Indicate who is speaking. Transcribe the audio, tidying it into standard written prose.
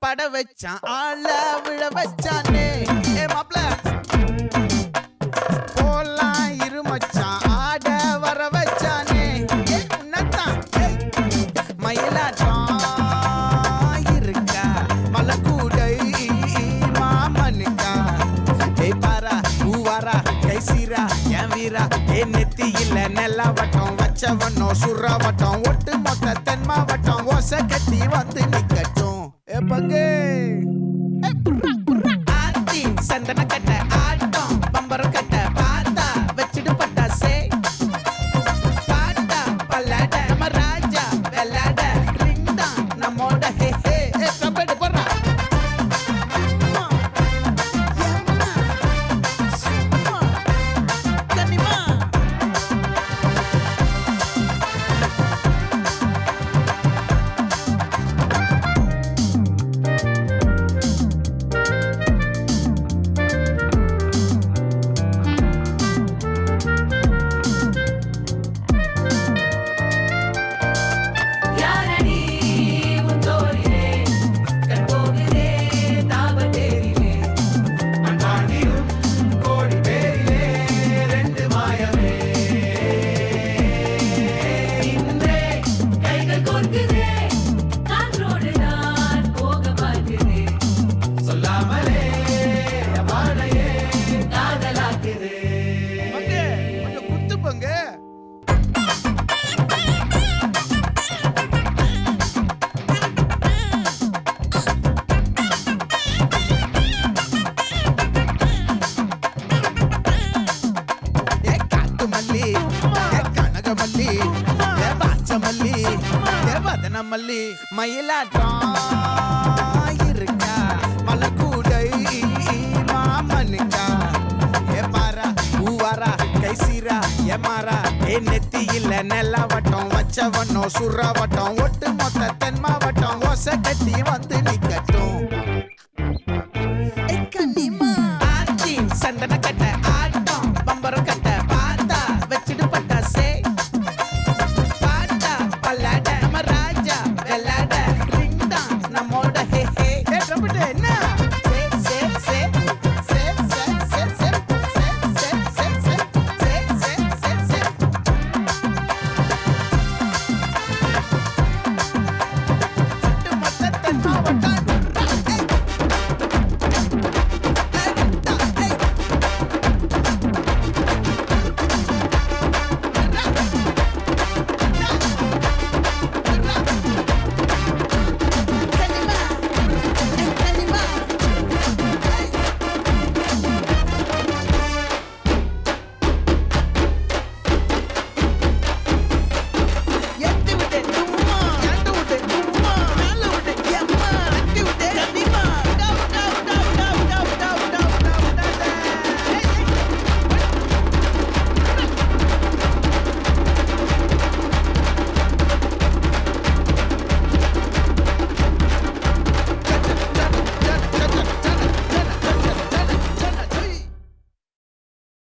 Speaker 1: பட வச்சான் ஆள விழ வச்சானே ஏ மாப்ள போலாம் இருமச்சான் ஆட வர வச்சானே ஏ உன்னதான் மயிலாட்டம் இருக்கா மலக்கூடை மாமனுக்கா ஏ பாரா ஊவாரா கைசீரா என் வீரா ஏ நெத்தி இல்ல நெல்லாவட்டம் வச்சவனோ சுறாவட்டம் ஒட்டு மொத்த தென் மாவட்டம் ஓசை கட்டி வந்து நிக்கட்டும் ஏ பங்கே ஆத்தி சந்தன கட்ட ஆட்டம் பம்பரம் கட்ட பாத்தா வச்சிடு பட்டாசே பாட்டா பல்லாட நம்ம ராஜா வெள்ளாட ரிங் தான் நம்மோட ஹே ஹே ஏ கபடி போறா மல்லி மயிலாட்டம் இருக்கா மலக்கூடை மாமனுக்கா ஏ பாரா ஊவாரா கைசீரா ஏ மாறா ஏ நெத்தி இல்ல நெல்லாவட்டம் வச்சவனோ சுறாவட்டம் ஒட்டு மொத்த தென் மாவட்டம் ஓசை கட்டி